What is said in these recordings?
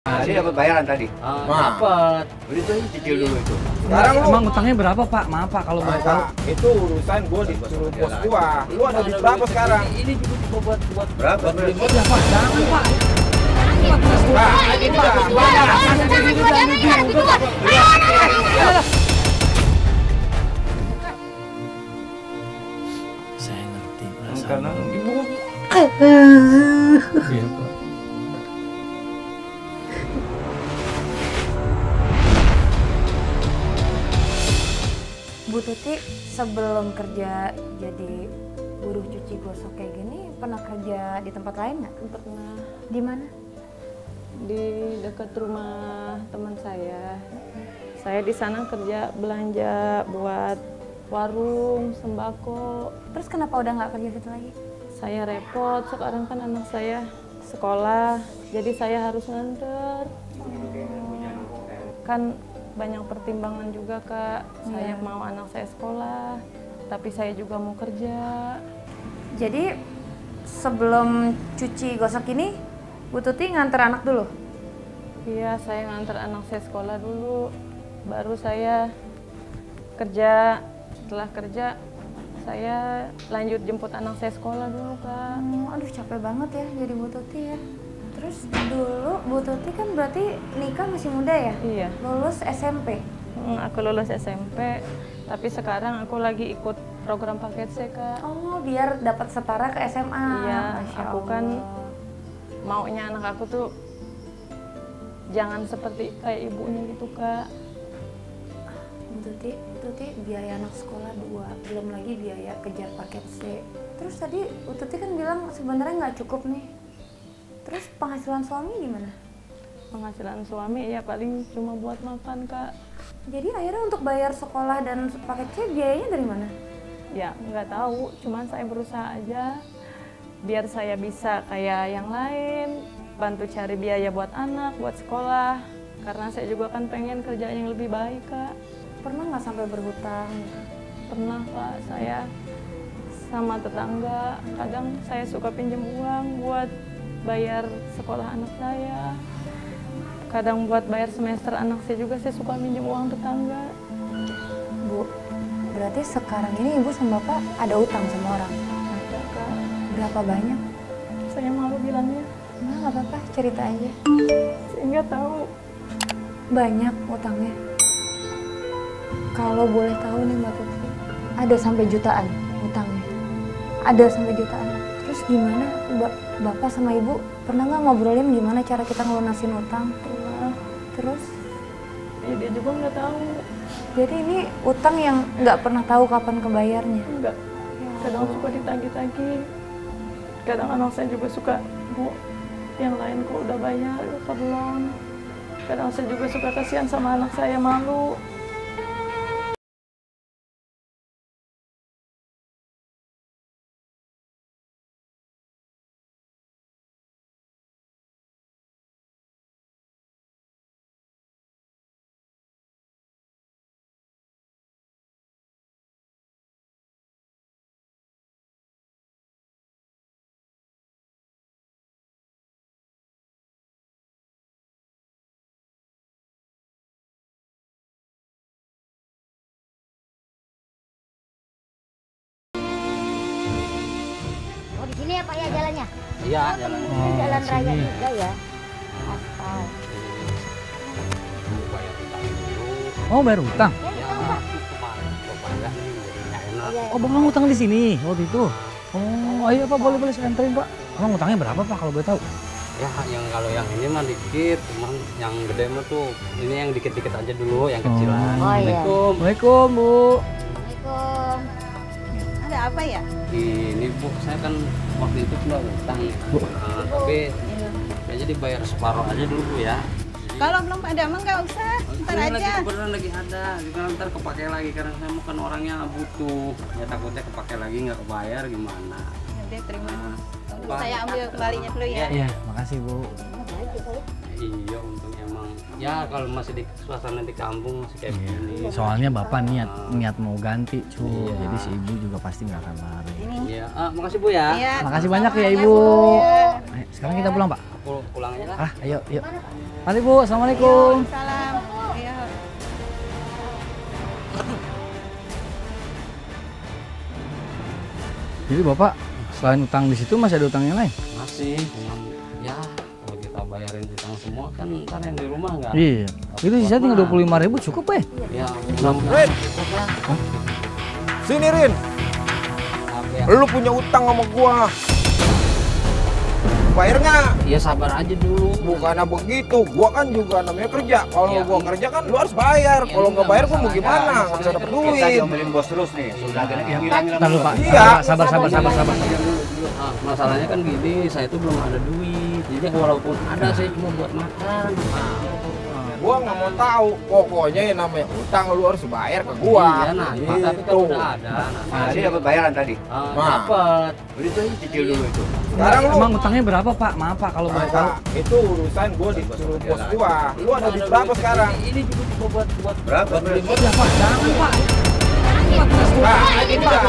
Dia dapat bayaran tadi. Dapat. Itu cicil dulu itu. Sekarang lu Emang utangnya berapa Pak? Maaf Pak kalau boleh tahu. itu urusan gua disuruh bos gua. Lu ada di berapa sekarang? Ini juga buat berapa? Ya Pak, jangan Pak. Ini Saya ngerti perasaan. Karena ibu Iya Pak. Bu Tuti sebelum kerja jadi buruh cuci gosok kayak gini pernah kerja di tempat lain nggak? Pernah Di mana? di dekat rumah teman saya. Saya di sana kerja belanja buat warung sembako. Terus kenapa udah nggak kerja situ lagi? Saya repot, sekarang kan anak saya sekolah, jadi saya harus nganter. Kan banyak pertimbangan juga Kak, saya mau anak saya sekolah, tapi saya juga mau kerja. Jadi sebelum cuci gosok ini Bu Tuti nganter anak dulu? Iya, saya nganter anak saya sekolah dulu, baru saya kerja. Setelah kerja, saya lanjut jemput anak saya sekolah dulu Kak. Aduh capek banget ya jadi Bu Tuti ya. Terus dulu Bu Tuti kan berarti nikah masih muda ya? Iya. Lulus SMP? Aku lulus SMP, tapi sekarang aku lagi ikut program paket C Kak. Oh biar dapat setara ke SMA? Iya, Masya aku kan Allah. maunya anak aku tuh jangan seperti kayak ibunya gitu Kak. Tuti biaya anak sekolah 2, belum lagi biaya kejar paket C. Terus tadi Tuti kan bilang sebenarnya nggak cukup nih. Terus penghasilan suami gimana? Penghasilan suami ya paling cuma buat makan Kak. Jadi akhirnya untuk bayar sekolah dan paket C biayanya dari mana? Ya nggak tahu, cuman saya berusaha aja biar saya bisa kayak yang lain, bantu cari biaya buat anak, buat sekolah. Karena saya juga kan pengen kerja yang lebih baik Kak. Pernah nggak sampai berhutang? Pernah Kak, saya sama tetangga, kadang saya suka pinjam uang buat bayar sekolah anak saya. Kadang buat bayar semester anak saya juga saya suka pinjam uang tetangga. Bu, berarti sekarang ini Ibu sama Bapak ada utang sama orang? Ada Kak, Berapa banyak? saya malu bilangnya. Nah, nggak apa-apa, cerita aja. Saya nggak tahu. Banyak utangnya. Kalau boleh tahu nih Mbak Tuti, ada sampai jutaan utangnya? Ada sampai jutaan? Terus gimana Bapak sama Ibu pernah nggak ngobrolin gimana cara kita ngelunasin utang? Pernah. Terus? Ya, dia juga nggak tahu. Jadi ini utang yang nggak pernah tahu kapan kebayarnya? Enggak. Kadang suka ditagih-tagih. Kadang anak saya juga suka, Bu, yang lain kok udah bayar, kok belum. Kadang saya juga suka kasihan sama anak saya, malu. Oh di sini ya Pak ya jalannya? Iya, Oh, jalan. temennya jalan raya juga ya? Aspal. Bayar utang dulu. Oh, bayar utang. Ya, Ya, tahu, Pak. kemarin coba nih jadinya enak. Iya. Oh, Bang utang di sini waktu itu. Oh, ayo Pak, boleh saya anterin Pak. Emang utangnya berapa Pak kalau boleh tahu? Ya, yang kalau yang ini mah dikit, cuman yang gede mah tuh ini yang dikit-dikit aja dulu, yang kecilan. Oh, iya. Assalamualaikum. Assalamualaikum Bu. Assalamualaikum. Ada apa ya? Ini Bu, saya kan waktu itu cuma utang ya. Tapi kayaknya dibayar separuh aja dulu Bu ya. Kalau belum ada emang nggak usah, ntar Ini aja. lagi kebetulan lagi ada, kita ntar kepake lagi karena saya mau kan orangnya butuh. Ya takutnya kepake lagi nggak kebayar gimana. Udah terima. Pak. Saya ambil kembalinya dulu ya. Iya, makasih Bu. Iya untung emang. Ya kalau masih di suasana di kampung masih kayak begini. Soalnya Bapak niat mau ganti, cu. Iya. Jadi si Ibu juga pasti nggak akan lari. Iya, makasih Bu ya. Iya, Makasih banyak ya sama-sama Ibu. Bu. Ya. Ayo, sekarang kita pulang Pak. Aku pulang aja lah. Ah, ayo, yuk. Mari Bu, assalamualaikum. Salam. Iya. Jadi Bapak selain utang di situ masih ada utang yang lain? Masih, cuman ya kalau kita bayarin utang semua kan ntar yang di rumah nggak. Iya. Itu sisa tinggal 25.000 cukup ya? Ya, mudah-mudahan cukup lah. Sini Rin, Apa ya? lu punya utang sama gua. Bayar nggak? Ya sabar aja dulu. Bukannya begitu, gua kan juga namanya kerja. Kalau Ya, gua kerja kan lu harus bayar. Ya, Kalau nggak bayar gua mau masalahnya. gimana? Nggak bisa dapet duit. bos terus nih. Sudah Ntar dulu Pak. Iya. Sabar. Ah, masalahnya kan gini, saya itu belum ada duit. Jadi walaupun ada saya cuma buat makan. Gua nggak mau tahu. Pokoknya yang namanya utang lu harus bayar ke gua. Iya, nah, tapi kan udah ada. Nah, dia dapat bayaran tadi. Dapat. Beli itu cicil dulu itu. Sekarang lu Emang utangnya berapa Pak? Maaf Pak kalau boleh tahu. Maka itu urusan gua disuruh bos gua. Lu ada duit berapa sekarang? Ini juga buat Berapa? beli mobil. Ya Pak, jangan Pak. Nah, ini udah.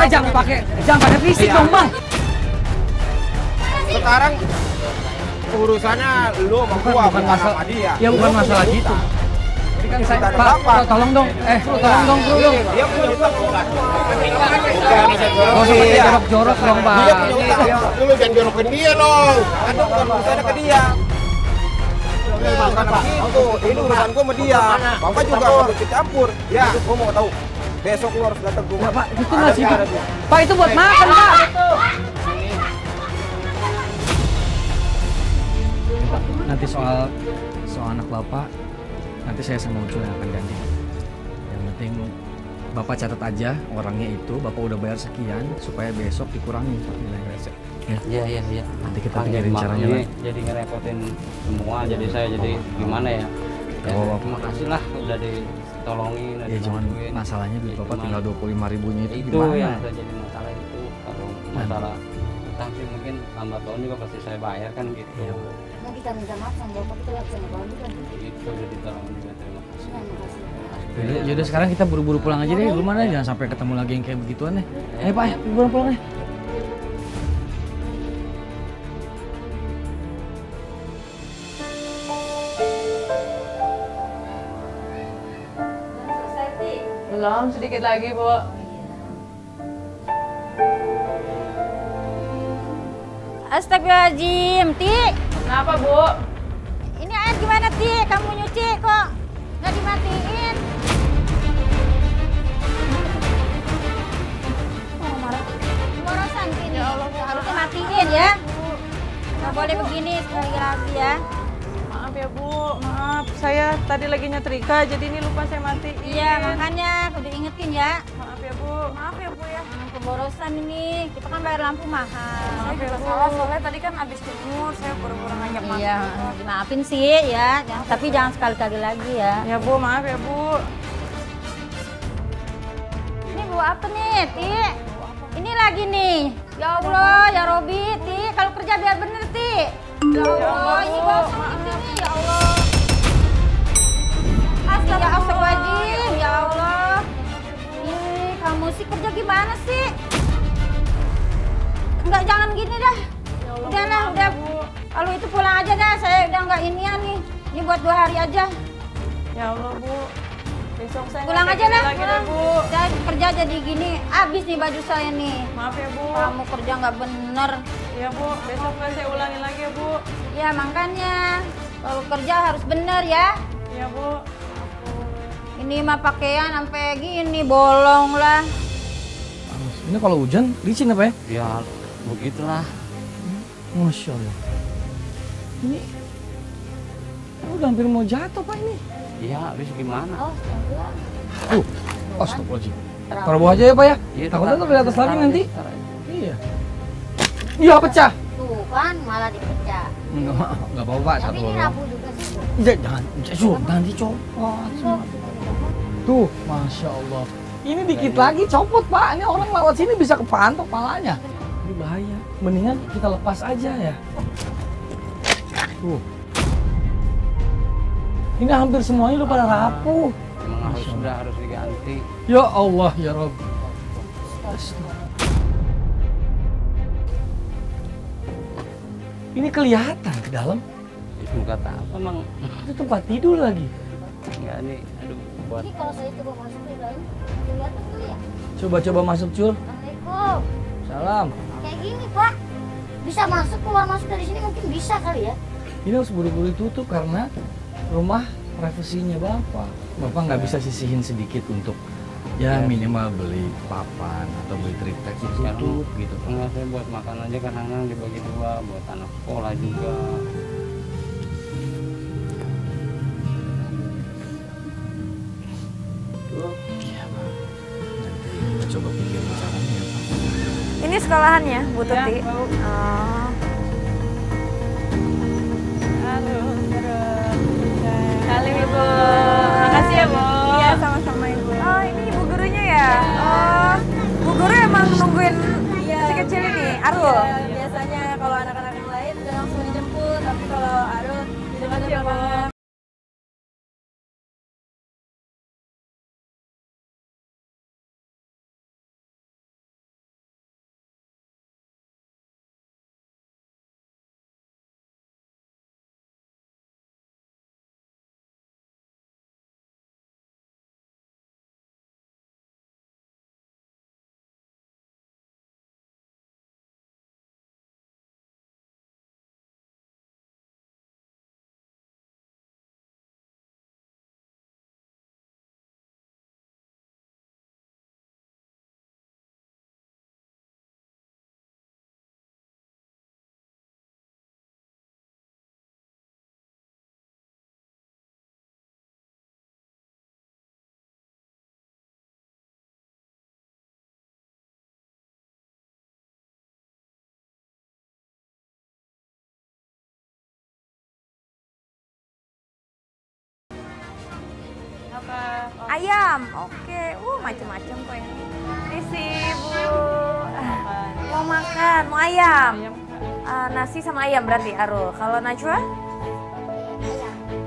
Jangan pakai fisik dong Bang. Sekarang urusannya lu sama gua, bukan sama dia. Ya bukan masalah gitu. Jadi kan saya, Kita ada Pak, berapa? tolong dong. Tolong dong, bro dong. Dia punya utang sama gua. Gak usah pakai jorok-jorok dong, Pak. Dia punya utang. Lu jangan jorokin dia dong. Itu bukan urusannya ke dia. Bukan begitu. Ini urusan gua sama dia. Bapak juga harus ikut campur. Ya, gua mau tahu. Besok lu harus datang ke rumah. Pak, itu nasi Pak, itu buat makan, Pak. Nanti soal anak Bapak, nanti saya sama Ucul yang akan ganti. Yang penting Bapak catat aja orangnya itu, Bapak udah bayar sekian, supaya besok dikurangi nilainya. Iya. Nanti kita Panggil pikirin Mak caranya ini lah. jadi ngerepotin semua, jadi saya jadi gimana ya? Ya, Oh. terima kasih lah udah ditolongin, udah Ya cuman dibantuin. masalahnya duit Ya, Bapak cuman tinggal 25.000-nya itu itu gimana? yang saya jadi masalah itu. Kalau masalah utang sih mungkin lambat tahun juga pasti saya bayar kan gitu. Iya. Mau kita minta maaf sama bapak, kita nggak bisa ngebantu kan. Itu udah ditolong juga, terima kasih. Terima kasih. Yaudah sekarang kita buru-buru pulang aja deh, rumah deh, jangan sampai ketemu lagi yang kayak begituan deh. Ayo Pak, buru pulang deh. Belum, sedikit lagi, Bu. Astagfirullahaladzim, Ti. Kenapa, Bu? Ini air gimana, Ti? Kamu nyuci kok nggak dimatiin? Oh, marah. Morosan ini. Ya Allah, harusnya matiin ya. Nggak boleh begini sekali lagi ya. Maaf ya, Bu. Maaf, saya tadi lagi nyetrika, jadi ini lupa saya matiin. Iya, makanya udah ingetin ya. Maaf ya, Bu. Maaf ya, Bu ya. Pemborosan ini, kita kan bayar lampu mahal. Maaf ya, Bu. Soalnya tadi kan abis jemur, saya buru-buru ngajak makan. Iya, dimaafin sih ya, tapi jangan sekali-kali lagi ya. Ya, Bu, maaf ya, Bu. Ini Bu apa nih, Ti? Ini lagi nih. Ya Allah, ya Robi, Ti, kalau kerja biar bener, Ti. Ya Allah, ini gosong itu nih, ya Allah. Astagfirullahaladzim, ya Allah. Ih, kamu sih kerja gimana sih? Enggak, jangan gini dah. Udah lah, udah. Kalau itu pulang aja dah, saya udah nggak inian nih. Ini buat 2 hari aja. Ya Allah, Bu. Besok saya Pulang nggak aja kayak dah, gini lagi deh, pulang. Bu. Saya kerja jadi gini, habis nih baju saya nih. Maaf ya, Bu. Kamu kerja nggak bener. Ya, Bu. Besok nggak saya ulangin lagi ya, Bu. Ya makanya, kalau kerja harus bener ya. Ya, Bu. Ini mah pakaian sampai gini, bolong lah. Ini kalau hujan licin apa ya? Ya begitulah. Masya Allah. Ini udah hampir mau jatuh Pak ini. Iya, habis gimana? Astagfirullahaladzim. Taruh bawah aja ya Pak ya. Iya, Takutnya taruh. tuh di atas lagi Taruh nanti. aja, taruh aja. Iya. Iya pecah. Tuh kan malah dipecah. Enggak apa-apa Pak, Tapi satu ini doang. rapuh juga sih. Iya, jangan nanti copot. Tuh, Masya Allah. Ini dikit lagi copot Pak. Ini orang lewat sini bisa kepantok palanya. Ini bahaya. Mendingan kita lepas aja ya. Tuh. Ini hampir semuanya udah pada rapuh. Emang harus diganti. Ya Allah, ya Rabb. Ini kelihatan ke dalam. Itu kata apa mang? Itu tempat tidur lagi. Enggak nih, aduh buat. Ini kalau saya coba masuk ke dalam, kelihatan tuh ya. Coba masuk, Cul. Assalamualaikum. Salam. Kayak gini Pak, bisa masuk keluar masuk dari sini mungkin bisa kali ya. Ini harus buru-buru tutup karena rumah privasinya Bapak. Bapak nggak bisa sisihin sedikit untuk ya minimal beli papan atau beli triptek tutup gitu. Enggak, saya buat makan aja kadang-kadang dibagi dua buat anak sekolah juga. Iya Pak. Nanti kita coba pikirin caranya ya Pak. Ini sekolahannya, Bu Tuti. Ya, Bu. Oh. Salim Ibu. Makasih ya, Bu. Iya, sama-sama Ibu. Oh, ini Ibu gurunya ya? Oh, Bu guru emang nungguin si kecil ini, Arul? Biasanya kalau anak-anak yang lain udah langsung dijemput, tapi kalau Arul di depan lapangan. Ayam, oke. Macem-macem kok ini. Isi Bu. Mau makan, mau ayam. Nasi sama ayam berarti Arul. Kalau Najwa?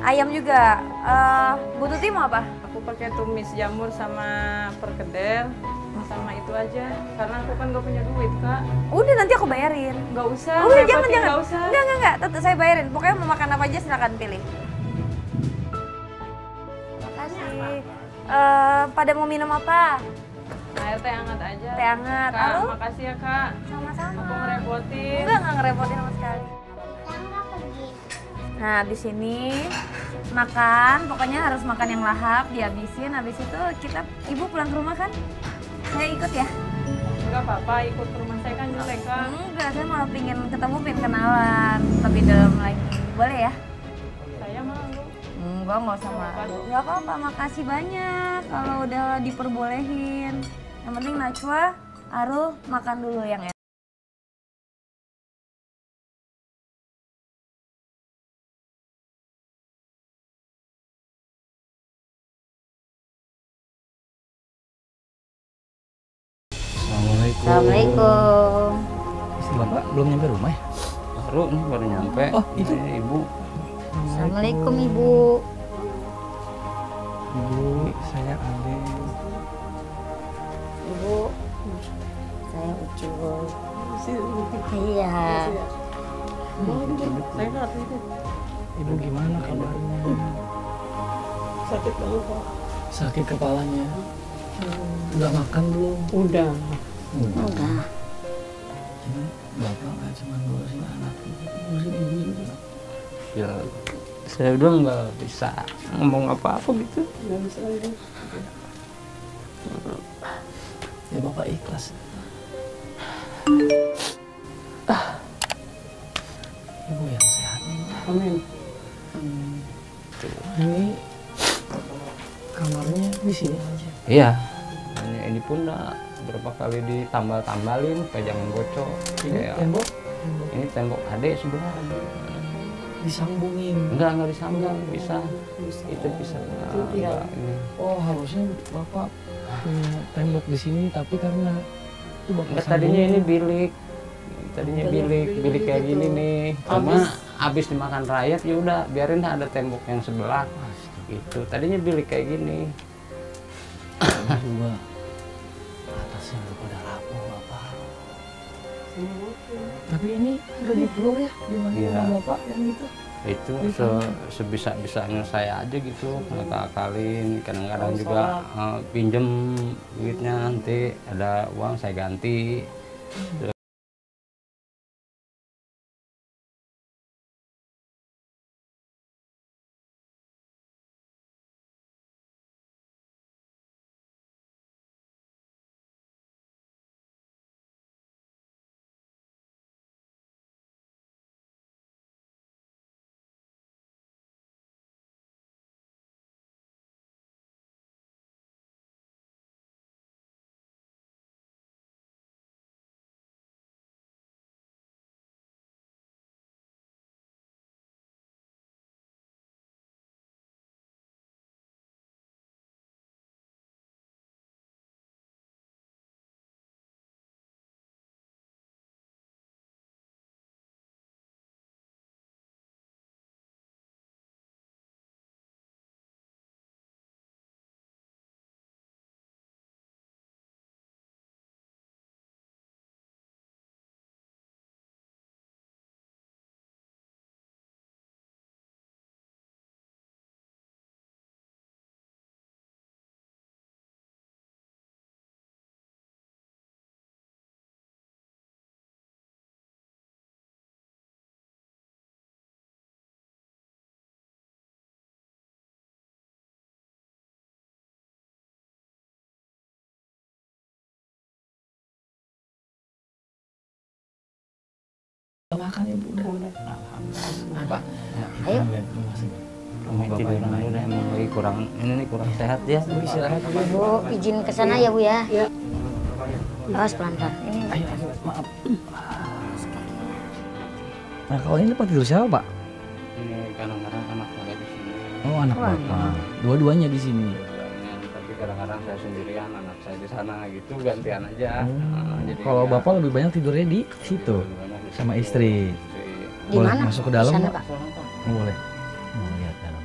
Ayam juga. Bu Tuti mau apa? Aku pakai tumis jamur sama perkedel. Sama itu aja. Karena aku kan gak punya duit, Kak. Udah nanti aku bayarin. Gak usah. Udah repotin, jangan. Gak usah. Enggak. Tetap saya bayarin. Pokoknya mau makan apa aja silakan pilih. Makasih. Pada mau minum apa? Air teh hangat aja. Teh hangat. Kak, Arul? makasih ya, Kak. Sama-sama. Aku ngerepotin. Enggak ngerepotin sama sekali. Nah, habis ini makan, pokoknya harus makan yang lahap, dihabisin. Habis itu Ibu pulang ke rumah kan? Saya ikut ya? Enggak apa-apa, ikut ke rumah saya kan jelek, Kak. Enggak, saya malah pengen kenalan lebih dalam lagi. Boleh ya? Saya mau, Bu. Enggak usah malu. Enggak apa-apa, makasih banyak kalau udah diperbolehin. Yang penting Najwa, Arul makan dulu yang enak. Assalamualaikum. Istri Bapak belum nyampe rumah ya? Baru nyampe. Oh, itu. Ibu. Assalamualaikum Ibu. Ibu, saya Ade. Ibu, saya Ucul. Iya. Ibu gimana kabarnya? Sakit banget, Pak. Sakit kepalanya. Udah makan belum? Udah. Enggak. Jadi Bapak nggak cuma ngurusin anak, ngurusin ibu juga. Ya, saya udah nggak bisa ngomong apa-apa gitu. Nggak bisa lagi. Ya Bapak ikhlas. Ibu yang sehat. Amin. Ini kamarnya di sini aja. Iya. Ini pun udah berapa kali ditambal-tambalin supaya jangan bocor. Ini Kayak- tembok Ini tembok adek sebelah. disambungin. Enggak disambung, bisa. Itu bisa. Enggak, ini. Oh harusnya Bapak punya tembok di sini, tapi karena itu Bapak Enggak, tadinya ini sambungin. bilik. Tadinya bilik kayak gini nih. Cuma habis dimakan rakyat ya udah biarin ada tembok yang sebelah. Gitu. Tadinya bilik kayak gini. Juga atasnya udah pada Tapi ini udah di floor ya, gimana Iya. sama bapak yang gitu? Itu sebisa-bisanya saya aja gitu, ngakak-akalin. Kadang-kadang juga pinjem duitnya, nanti ada uang saya ganti. Makan ibu udah. Pak, Ayo. Umi tidur dulu deh, emang lagi kurang, ini nih kurang sehat ya. Istirahat dulu. Bu, izin ke sana ya Bu ya. Awas pelan-pelan. Ini Ayo, maaf. Nah, kalau ini tempat tidur siapa, Pak? Ini kadang-kadang anak saya di sini. Oh, anak Bapak. Dua-duanya di sini. Tapi kadang-kadang saya sendirian, anak saya di sana gitu, gantian aja. Jadi Kalau ya, Bapak lebih banyak tidurnya di situ sama istri. di Boleh mana? masuk ke dalam, Di sana, Pak? Pak. Oh, boleh. Mau lihat dalam.